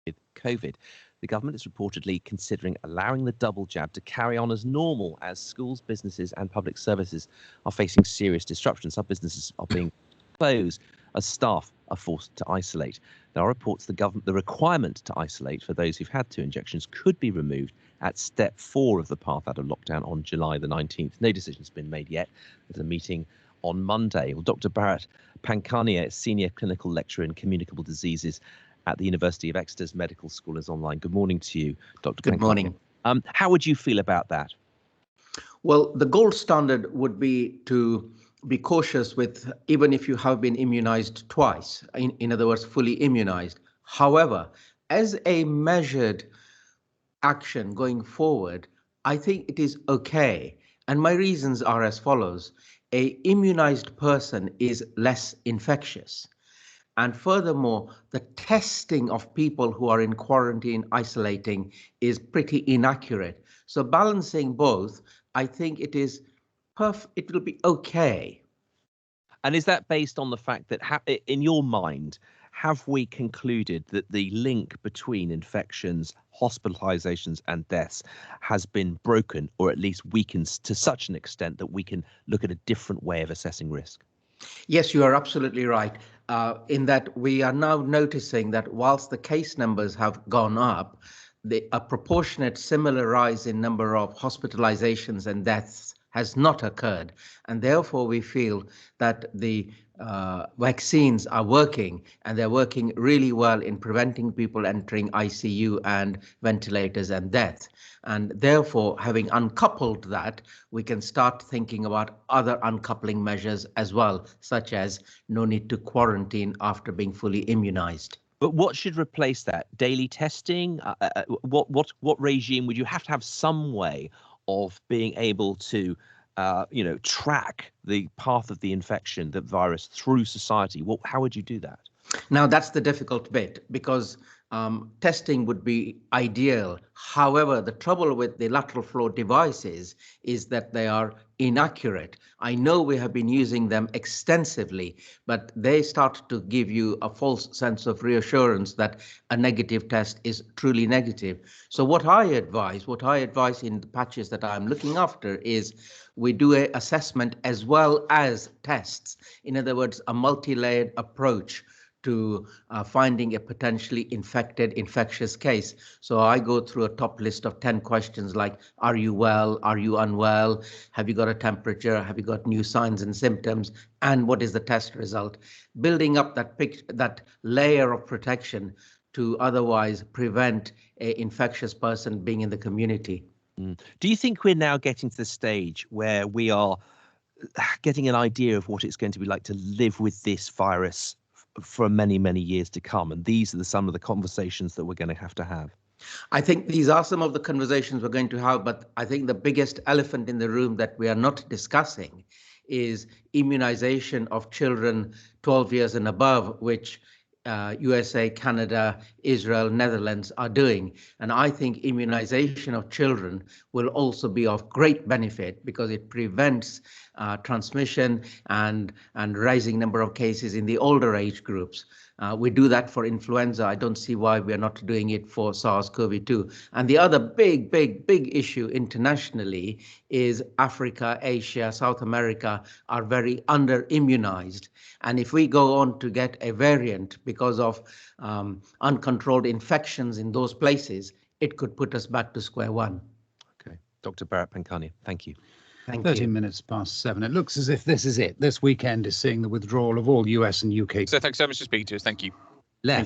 with COVID. The government is reportedly considering allowing the double jab to carry on as normal as schools, businesses and public services are facing serious disruption. Some businesses are being closed as staff are forced to isolate. There are reports the requirement to isolate for those who've had 2 injections could be removed at step 4 of the path out of lockdown on July the 19th. No decision's been made yet. There's a meeting on Monday. Well, Dr. Bharat Pankhania, Senior Clinical Lecturer in Communicable Diseases at the University of Exeter's Medical School, is online. Good morning to you, Dr. Good morning. How would you feel about that? Well, the gold standard would be to be cautious with, even if you have been immunized twice, in other words, fully immunized. However, as a measured action going forward, I think it is okay. And my reasons are as follows. A immunized person is less infectious. And furthermore, the testing of people who are in quarantine, isolating, is pretty inaccurate. So balancing both, I think it is it will be okay. And is that based on the fact that, in your mind, have we concluded that the link between infections, hospitalizations and deaths has been broken, or at least weakened to such an extent that we can look at a different way of assessing risk? Yes, you are absolutely right. In that we are now noticing that whilst the case numbers have gone up, a proportionate similar rise in number of hospitalizations and deaths has not occurred. And therefore, we feel that the vaccines are working, and they're working really well in preventing people entering ICU and ventilators and death. And therefore, having uncoupled that, we can start thinking about other uncoupling measures as well, such as no need to quarantine after being fully immunized. But what should replace that? Daily testing? What regime would you have to have some way of being able to track the path of the infection, the virus, through society? How would you do that? Now, that's the difficult bit, because testing would be ideal. However, the trouble with the lateral flow devices is that they are inaccurate. I know we have been using them extensively, but they start to give you a false sense of reassurance that a negative test is truly negative. So what I advise in the patches that I'm looking after is we do an assessment as well as tests. In other words, a multi-layered approach to finding a potentially infectious case. So I go through a top list of 10 questions like, are you well? Are you unwell? Have you got a temperature? Have you got new signs and symptoms? And what is the test result? Building up that layer of protection to otherwise prevent an infectious person being in the community. Do you think we're now getting to the stage where we are getting an idea of what it's going to be like to live with this virus for many, many years to come? And these are some of the conversations that we're going to have. I think these are some of the conversations we're going to have, but I think the biggest elephant in the room that we are not discussing is immunization of children 12 years and above, which USA, Canada, Israel, Netherlands are doing. And I think immunization of children will also be of great benefit because it prevents transmission and rising number of cases in the older age groups. We do that for influenza. I don't see why we are not doing it for SARS-CoV-2. And the other big issue internationally is Africa, Asia, South America are very under-immunized. And if we go on to get a variant because of uncontrolled infections in those places, it could put us back to square one. Okay. Dr. Bharat Pankhania, thank you. 13 minutes past 7. It looks as if this is it. This weekend is seeing the withdrawal of all US and UK. So thanks so much for speaking to us. Thank you. Left.